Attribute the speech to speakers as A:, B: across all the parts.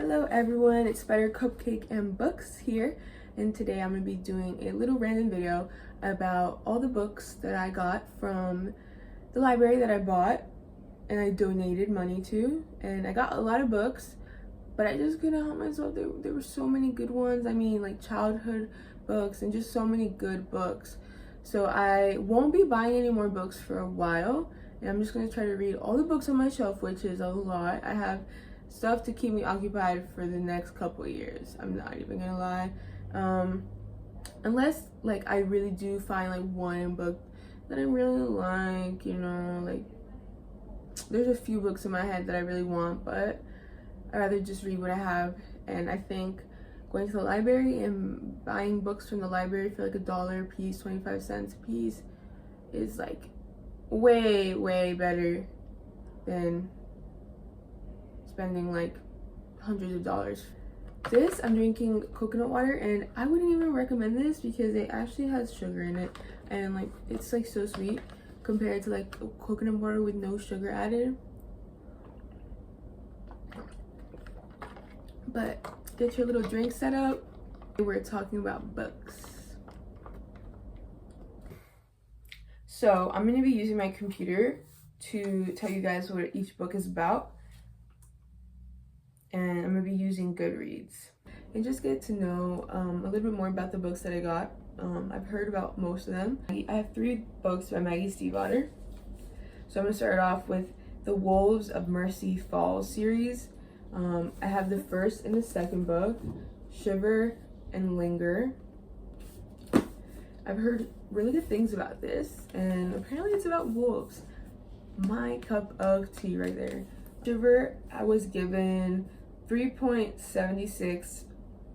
A: Hello everyone, it's Spider Cupcake and Books here, and today I'm going to be doing a little random video about all the books that I got from the library that I bought and I donated money to. And I got a lot of books, but I just couldn't help myself. There were so many good ones. I mean, like childhood books and just so many good books. So I won't be buying any more books for a while, and I'm just going to try to read all the books on my shelf, which is a lot. I have stuff to keep me occupied for the next couple of years. I'm not even gonna lie. Unless like I really do find like one book that I really like, you know, like there's a few books in my head that I really want, but I'd rather just read what I have. And I think going to the library and buying books from the library for like $1 a piece, 25 cents a piece is like way better than spending like hundreds of dollars. This, I'm drinking coconut water, and I wouldn't even recommend this because it actually has sugar in it, and like it's like so sweet compared to like coconut water with no sugar added. But get your little drink set up. We're talking about books. So I'm going to be using my computer to tell you guys what each book is about, and I'm gonna be using Goodreads and just get to know a little bit more about the books that I got. I've heard about most of them. I have 3 books by Maggie Stiefvater. So I'm gonna start off with the Wolves of Mercy Falls series. I have the first and the second book, Shiver and Linger. I've heard really good things about this, and apparently it's about wolves. My cup of tea right there. Shiver, I was given 3.76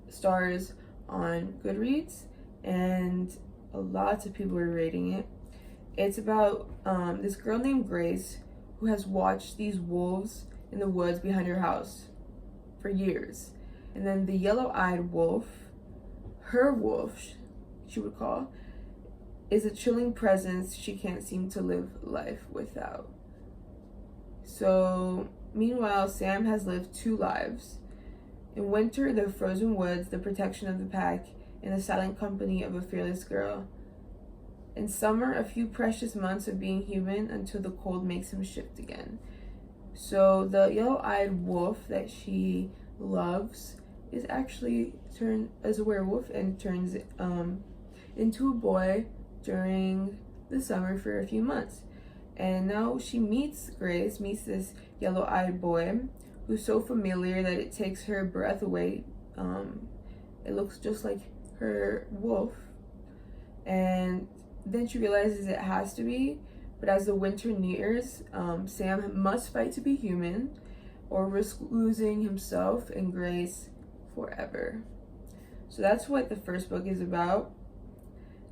A: stars on Goodreads, and lots of people were rating it. It's about this girl named Grace who has watched these wolves in the woods behind her house for years. And then the yellow-eyed wolf, her wolf, she would call, is a chilling presence she can't seem to live life without. So meanwhile, Sam has lived 2 lives. In winter, the frozen woods, the protection of the pack, and the silent company of a fearless girl. In summer, a few precious months of being human until the cold makes him shift again. So the yellow-eyed wolf that she loves is actually turned as a werewolf and turns into a boy during the summer for a few months. And now she meets this yellow-eyed boy who's so familiar that it takes her breath away. It looks just like her wolf. And then she realizes it has to be. But as the winter nears, Sam must fight to be human or risk losing himself and Grace forever. So that's what the first book is about.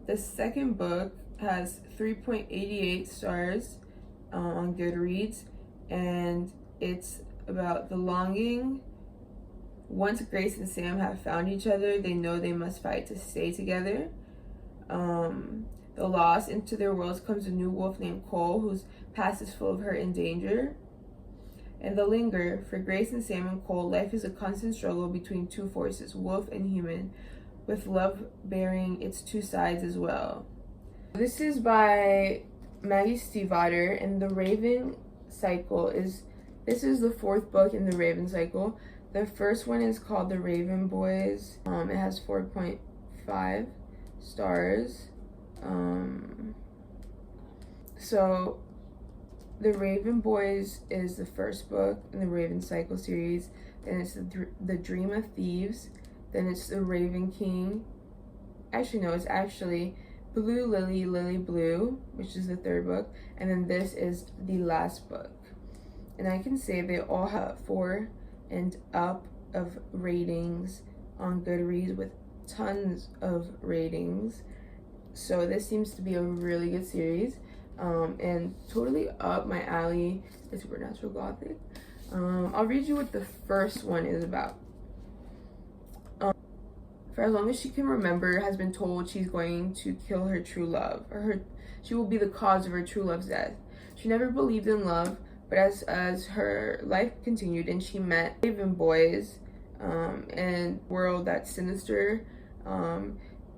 A: The second book has 3.88 stars on Goodreads, and it's about the longing. Once Grace and Sam have found each other, they know they must fight to stay together. The loss. Into their worlds comes a new wolf named Cole, whose past is full of hurt and danger. And the linger. For Grace and Sam and Cole, life is a constant struggle between 2 forces, wolf and human, with love bearing its 2 sides as well. This is by Maggie Stiefvater, and the Raven Cycle is the 4th book in the Raven Cycle. The first one is called The Raven Boys. It has 4.5 stars. So The Raven Boys is the first book in the Raven Cycle series. Then it's the Dream of Thieves. Then it's The Raven King. Actually, no, it's actually Blue Lily, Lily Blue, which is the 3rd book. And then this is the last book. And I can say they all have 4 and up of ratings on Goodreads, with tons of ratings. So this seems to be a really good series, and totally up my alley. It's supernatural gothic. I'll read you what the first one is about. For as long as she can remember, has been told she's going to kill her true love, or she will be the cause of her true love's death. She never believed in love, but as her life continued and she met Raven Boys, and world that's sinister.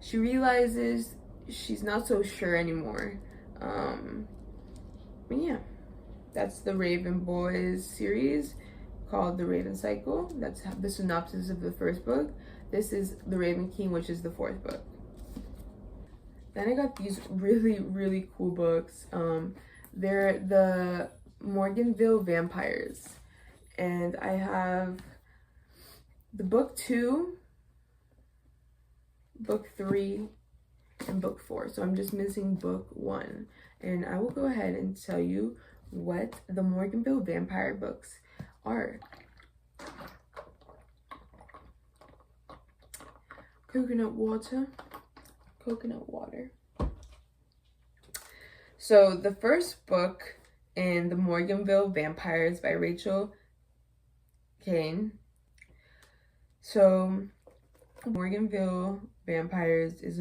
A: She realizes she's not so sure anymore. But yeah, that's the Raven Boys series called The Raven Cycle. That's the synopsis of the first book. This is The Raven King, which is the fourth book. Then I got these really, really cool books. They're the Morganville Vampires. And I have the book 2, book 3, and book 4. So I'm just missing book 1. And I will go ahead and tell you what the Morganville Vampire books are. Coconut water. So the first book in the Morganville Vampires by Rachel Caine. So Morganville Vampires is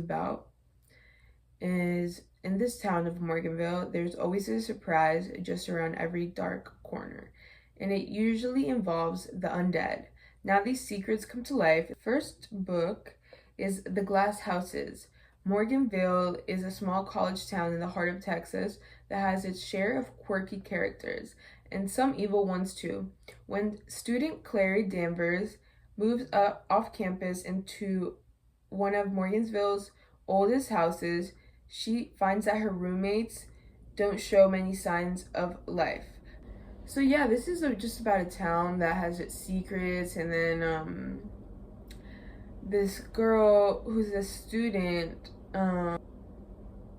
A: in this town of Morganville, there's always a surprise just around every dark corner, and it usually involves the undead. Now these secrets come to life. The first book is The Glass Houses. Morganville is a small college town in the heart of Texas that has its share of quirky characters, and some evil ones too. When student Clary Danvers moves up off campus into one of Morganville's oldest houses, she finds that her roommates don't show many signs of life. So yeah, this is just about a town that has its secrets, and then this girl who's a student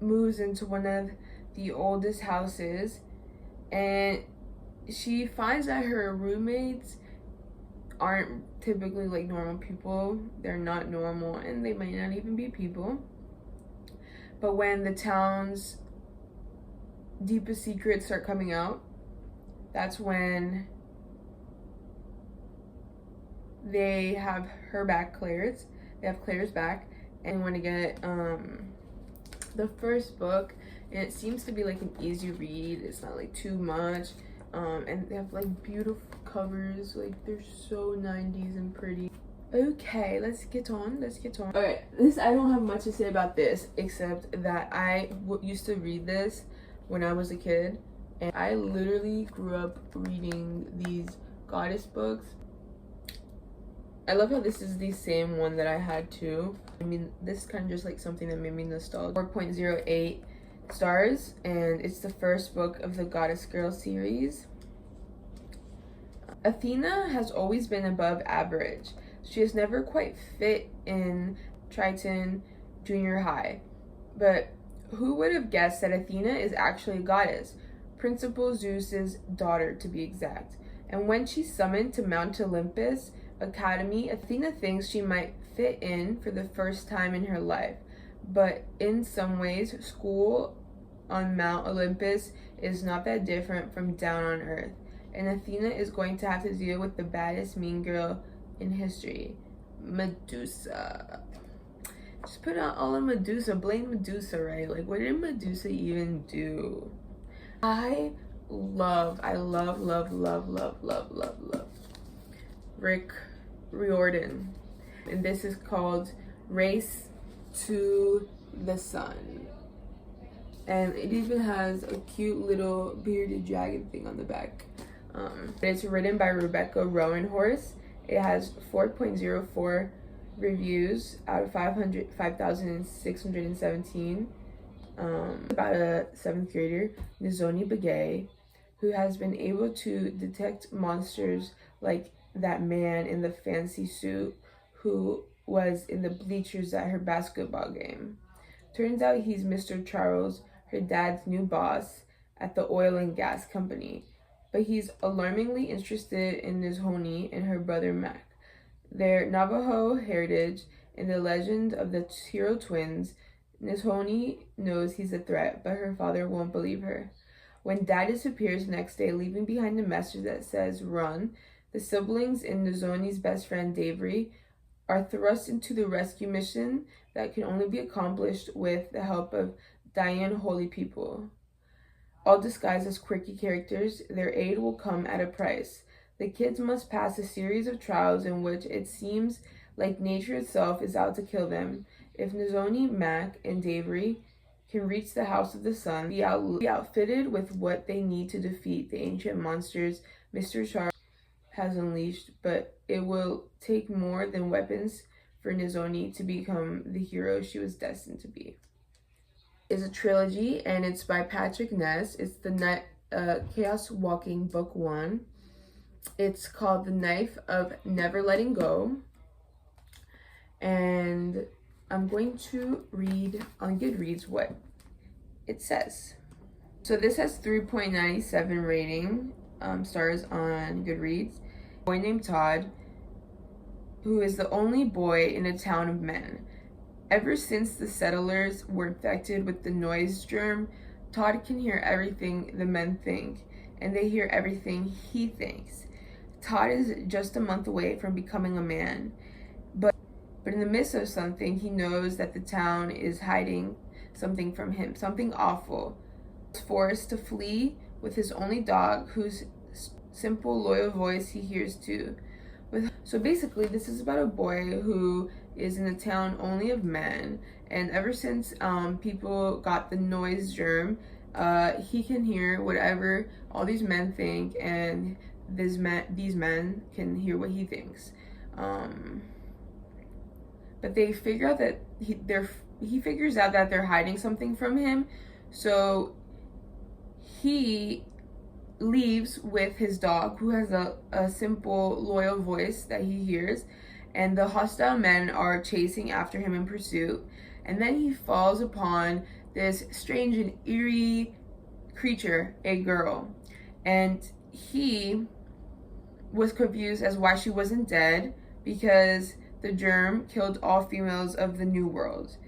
A: moves into one of the oldest houses, and she finds that her roommates aren't typically like normal people. They're not normal, and they might not even be people. But when the town's deepest secrets start coming out, that's when they have her back, Claire's. They have Claire's back, and want to get the first book, and it seems to be like an easy read. It's not like too much, and they have like beautiful covers. Like they're so 90s and pretty. Okay, let's get on. Okay, I don't have much to say about this except that I used to read this when I was a kid, and I literally grew up reading these goddess books. I love how this is the same one that I had too. I mean, this is kind of just like something that made me nostalgic. 4.08 stars, and it's the first book of the Goddess Girl series. Athena has always been above average. She has never quite fit in Triton Junior High. But who would have guessed that Athena is actually a goddess? Principal Zeus's daughter, to be exact. And when she's summoned to Mount Olympus Academy, Athena thinks she might fit in for the first time in her life. But in some ways, school on Mount Olympus is not that different from down on Earth. And Athena is going to have to deal with the baddest mean girl in history, Medusa. Just put out all of Medusa. Blame Medusa, right? Like, what did Medusa even do? I love Rick Riordan, and this is called Race to the Sun, and it even has a cute little bearded dragon thing on the back. It's written by Rebecca Roanhorse. It has 4.04 reviews out of 5,617. About a 7th grader, Nizoni Begay, who has been able to detect monsters like that man in the fancy suit who was in the bleachers at her basketball game. Turns out he's Mr. Charles, her dad's new boss at the oil and gas company. But he's alarmingly interested in Nizhoni and her brother Mac. Their Navajo heritage and the legend of the hero twins, Nizhoni knows he's a threat, but her father won't believe her. When Dad disappears the next day, leaving behind a message that says, "Run," the siblings and Nizhoni's best friend, Davry, are thrust into the rescue mission that can only be accomplished with the help of Diane Holy People. All disguised as quirky characters, their aid will come at a price. The kids must pass a series of trials in which it seems like nature itself is out to kill them. If Nozomi, Mac, and Davry can reach the House of the Sun, be outfitted with what they need to defeat the ancient monsters Mr. Sharp has unleashed, but it will take more than weapons for Nozomi to become the hero she was destined to be. It's a trilogy, and it's by Patrick Ness. It's the Chaos Walking Book 1. It's called The Knife of Never Letting Go. And I'm going to read on Goodreads what it says. So this has 3.97 rating stars on Goodreads. A boy named Todd, who is the only boy in a town of men. Ever since the settlers were infected with the noise germ, Todd can hear everything the men think, and they hear everything he thinks. Todd is just a month away from becoming a man, but in the midst of something, he knows that the town is hiding something from him, something awful. He's forced to flee with his only dog, whose simple, loyal voice he hears too. So basically, this is about a boy who is in a town only of men, and ever since people got the noise germ, he can hear whatever all these men think, and these men can hear what he thinks. But they figure out that he figures out that they're hiding something from him, so he leaves with his dog, who has a simple, loyal voice that he hears, and the hostile men are chasing after him in pursuit. And then he falls upon this strange and eerie creature, a girl, and he was confused as why she wasn't dead, because the germ killed all females of the New World.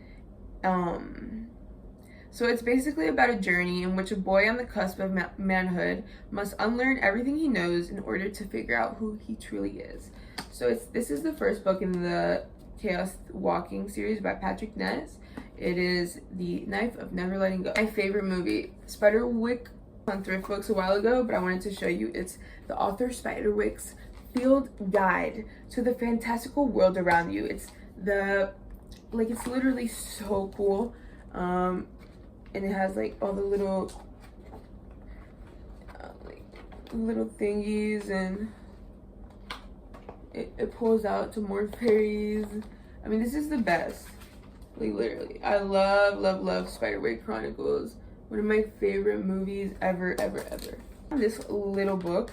A: So it's basically about a journey in which a boy on the cusp of manhood must unlearn everything he knows in order to figure out who he truly is. So this is the first book in the Chaos Walking series by Patrick Ness. It is The Knife of Never Letting Go. My favorite movie, Spiderwick, on Thrift Books a while ago, but I wanted to show you. It's the author Spiderwick's field guide to the fantastical world around you. It's literally so cool. And it has like all the little little thingies, and it pulls out to more fairies. I mean, this is the best. Like, literally, I love Spiderwick Chronicles. One of my favorite movies ever. This little book,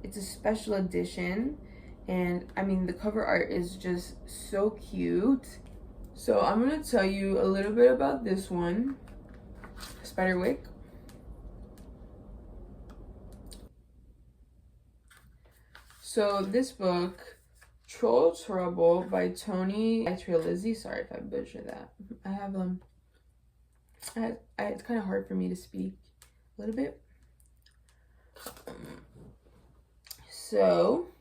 A: it's a special edition, and I mean, the cover art is just so cute. So I'm going to tell you a little bit about this one, Spiderwick. So this book, Troll Trouble by Tony Trelizzi. Sorry if I butchered that. I have it's kind of hard for me to speak a little bit. So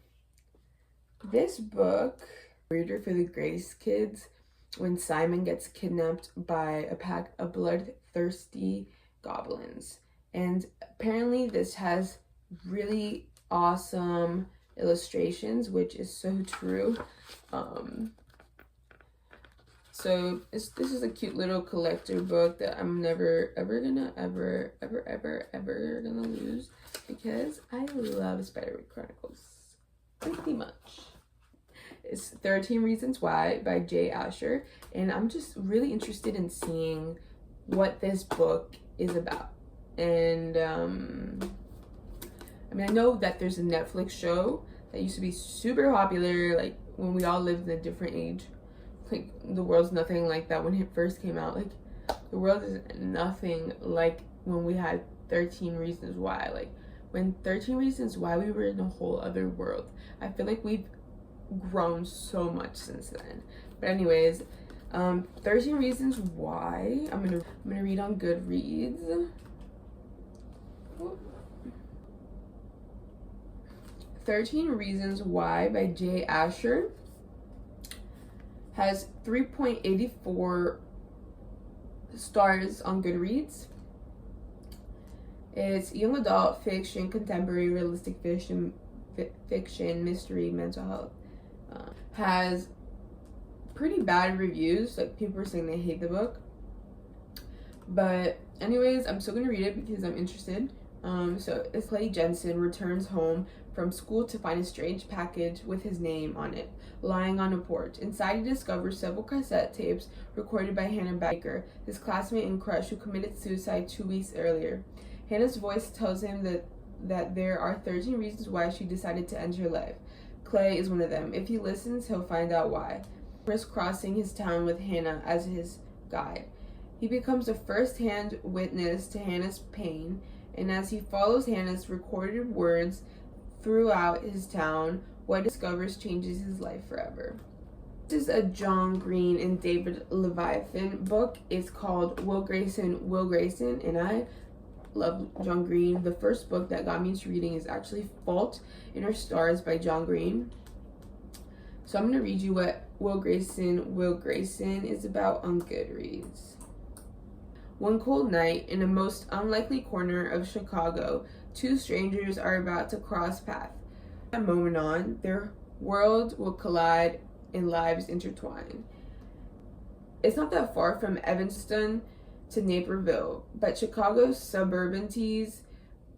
A: this book, reader for the Grace Kids, when Simon gets kidnapped by a pack of bloodthirsty goblins. And apparently this has really awesome illustrations, which is so true. So this is a cute little collector book that I'm never ever gonna lose, because I love Spiderwick Chronicles pretty much. It's 13 Reasons Why by Jay Asher, and I'm just really interested in seeing what this book is about. And I mean, I know that there's a Netflix show that used to be super popular, like when we all lived in a different age. Like, the world's nothing like that when it first came out. Like, the world is nothing like when we had 13 Reasons Why. Like, when 13 Reasons Why, we were in a whole other world. I feel like we've grown so much since then. But anyways, 13 Reasons Why, I'm gonna read on Goodreads. 13 Reasons Why by Jay Asher has 3.84 stars on Goodreads. It's young adult fiction, contemporary realistic fiction, mystery, mental health. Has pretty bad reviews. Like, people are saying they hate the book. But anyways, I'm still gonna read it because I'm interested. So Clay Jensen returns home from school to find a strange package with his name on it lying on a porch. Inside, he discovers several cassette tapes recorded by Hannah Baker, his classmate and crush who committed suicide 2 weeks earlier. Hannah's voice tells him that there are 13 reasons why she decided to end her life. Clay is one of them. If he listens, he'll find out why. Crisscrossing his town with Hannah as his guide. He becomes a first-hand witness to Hannah's pain, and as he follows Hannah's recorded words throughout his town, what he discovers changes his life forever. This is a John Green and David Levithan book. It's called Will Grayson, and I love John Green. The first book that got me into reading is actually Fault in Our Stars by John Green. So I'm going to read you what Will Grayson is about on Goodreads. One cold night, in a most unlikely corner of Chicago, two strangers are about to cross paths. From that moment on, their worlds will collide and lives intertwine. It's not that far from Evanston to Naperville, but Chicago's suburban tease,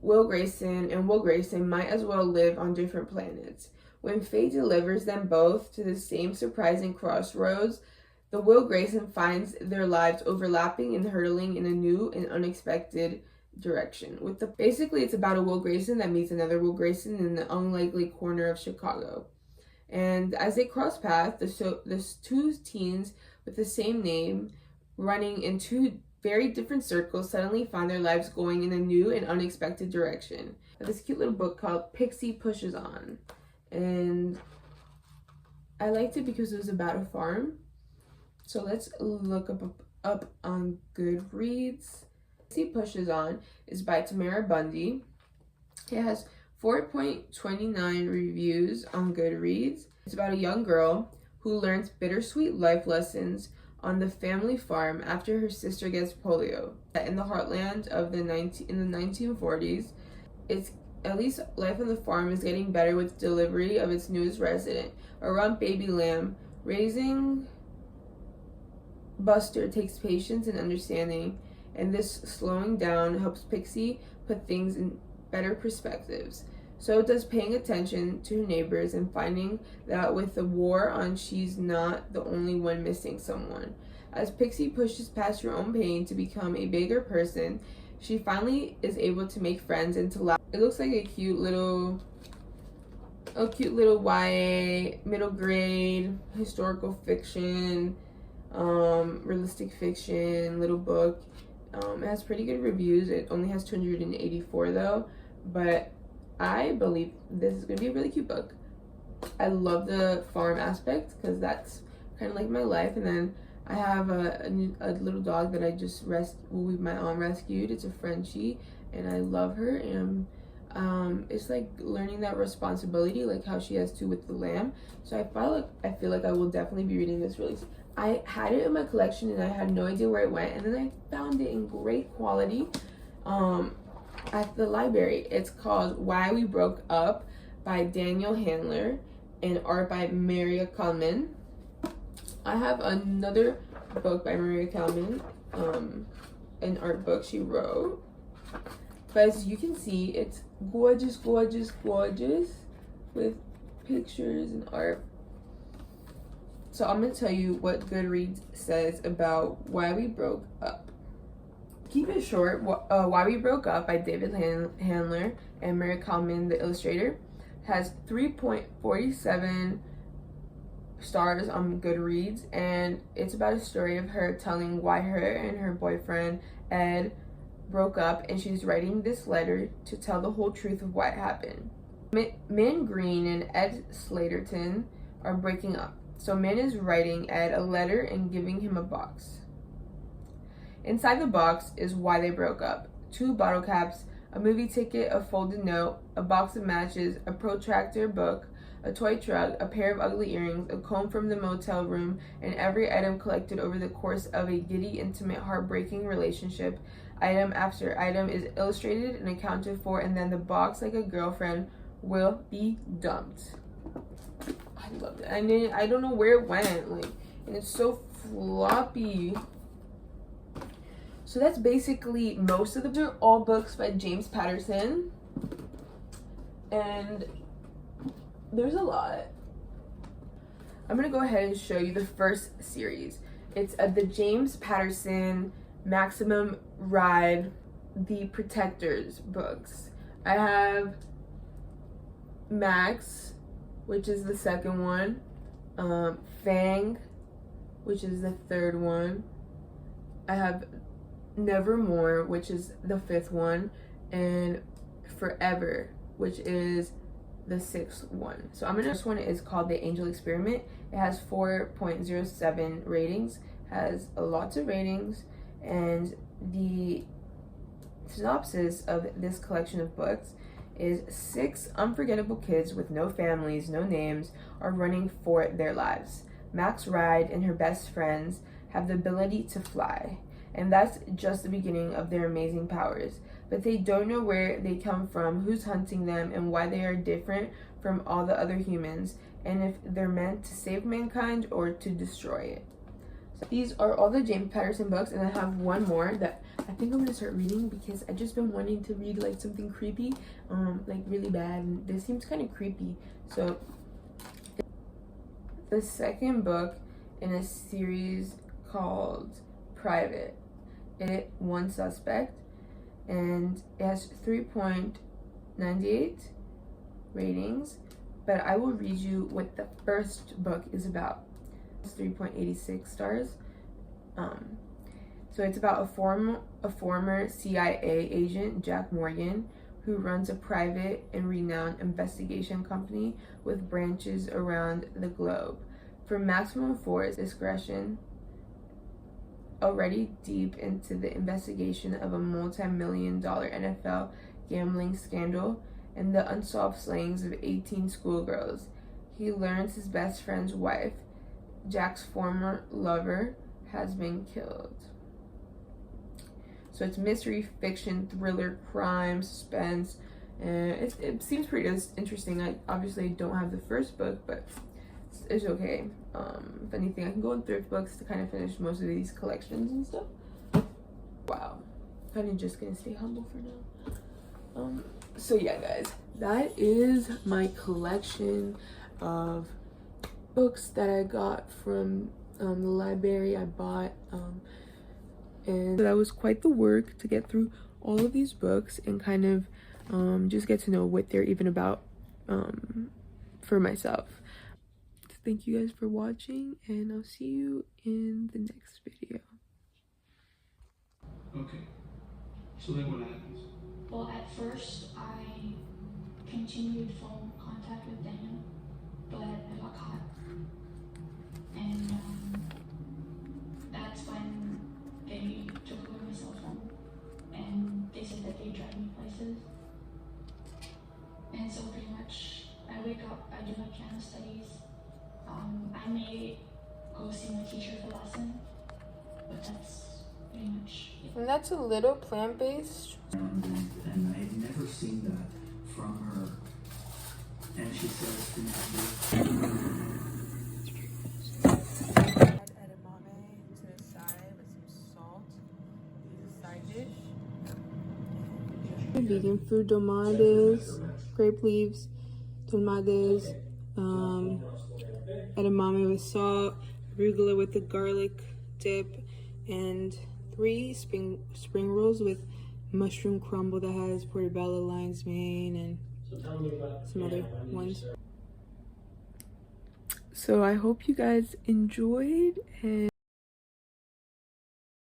A: Will Grayson might as well live on different planets. When fate delivers them both to the same surprising crossroads, the Will Grayson finds their lives overlapping and hurtling in a new and unexpected direction. Basically, it's about a Will Grayson that meets another Will Grayson in the unlikely corner of Chicago. And as they cross paths, the two teens with the same name, running in two very different circles, suddenly find their lives going in a new and unexpected direction. This cute little book called Pixie Pushes On. And I liked it because it was about a farm. So let's look up on Goodreads. Pixie Pushes On is by Tamara Bundy. It has 4.29 reviews on Goodreads. It's about a young girl who learns bittersweet life lessons on the family farm after her sister gets polio. In the heartland of in the 1940s, it's at least life on the farm is getting better with delivery of its newest resident, a rump baby lamb. Raising Buster takes patience and understanding, and this slowing down helps Pixie put things in better perspectives. So does paying attention to her neighbors and finding that with the war on, she's not the only one missing someone. As Pixie pushes past her own pain to become a bigger person, she finally is able to make friends and to laugh. It looks like a cute little YA, middle grade, historical fiction, realistic fiction little book. It has pretty good reviews. It only has 284 though, but I believe this is going to be a really cute book. I love the farm aspect because that's kind of like my life. And then I have a little dog that my aunt rescued. It's a Frenchie, and I love her. And it's like learning that responsibility, like how she has to with the lamb. So I feel like I will definitely be reading this really soon. I had it in my collection and I had no idea where it went, and then I found it in great quality at the library. It's called Why We Broke Up by Daniel Handler and art by Maria Kalman. I have another book by Maria Kalman, an art book she wrote. But as you can see, it's gorgeous with pictures and art. So I'm going to tell you what Goodreads says about Why We Broke Up. Keep it short. Why We Broke Up by David Handler and Mary Kalman, the illustrator, has 3.47 stars on Goodreads, and it's about a story of her telling why her and her boyfriend Ed broke up, and she's writing this letter to tell the whole truth of what happened. Min Green and Ed Slaterton are breaking up. So Min is writing Ed a letter and giving him a box. Inside the box is why they broke up. 2 bottle caps, a movie ticket, a folded note, a box of matches, a protractor book, a toy truck, a pair of ugly earrings, a comb from the motel room, and every item collected over the course of a giddy, intimate, heartbreaking relationship item after item is illustrated and accounted for, and then the box, like a girlfriend, will be dumped. I loved it. I don't know where it went, like, and it's so floppy. So that's basically most of them. These are all books by James Patterson, and there's a lot. I'm gonna go ahead and show you the first series. It's the James Patterson Maximum Ride The Protectors books. I have Max, which is the second one, Fang, which is the third one. I have Nevermore, which is the fifth one, and Forever, which is the sixth one. So this one is called The Angel Experiment. It has 4.07 ratings, has lots of ratings, and the synopsis of this collection of books is 6 unforgettable kids with no families, no names, are running for their lives. Max Ride and her best friends have the ability to fly, and that's just the beginning of their amazing powers. But they don't know where they come from, who's hunting them, and why they are different from all the other humans, and if they're meant to save mankind or to destroy it. So these are all the James Patterson books, and I have one more that I think I'm gonna start reading because I've just been wanting to read like something creepy, like really bad, and this seems kind of creepy. So the second book in a series called Private. It One Suspect, and it has 3.98 ratings, but I will read you what the first book is about. It's 3.86 stars. So it's about a former CIA agent, Jack Morgan, who runs a private and renowned investigation company with branches around the globe. For maximum force discretion, already deep into the investigation of a multi-million-dollar NFL gambling scandal and the unsolved slayings of 18 schoolgirls, he learns his best friend's wife, Jack's former lover, has been killed. So it's mystery, fiction, thriller, crime, suspense, and it seems pretty interesting. I obviously don't have the first book, but it's okay. If anything, I can go in thrift books to kind of finish most of these collections and stuff. Wow, kind of just gonna stay humble for now. So yeah, guys, that is my collection of books that I got from the library I bought, and that was quite the work to get through all of these books and kind of just get to know what they're even about for myself. Thank you guys for watching, and I'll see you in the next video.
B: Okay, so then what happens?
C: Well, at first I continued phone contact with Daniel, but I got caught. And that's when they took away my cell phone, and they said that they drive me places. And so pretty much I wake up, I do my piano studies. I may go see my teacher for lesson, but that's pretty much it.
A: And that's a little plant-based.
D: And I had never seen that from her. And she says to me,
A: Add edamame to the side with some salt. Use a side dish. Vegan food, tomatoes, grape leaves, tomatoes, edamame with salt, arugula with the garlic dip, and 3 spring rolls with mushroom crumble that has portobello, lion's mane, and some other ones. So I hope you guys enjoyed, and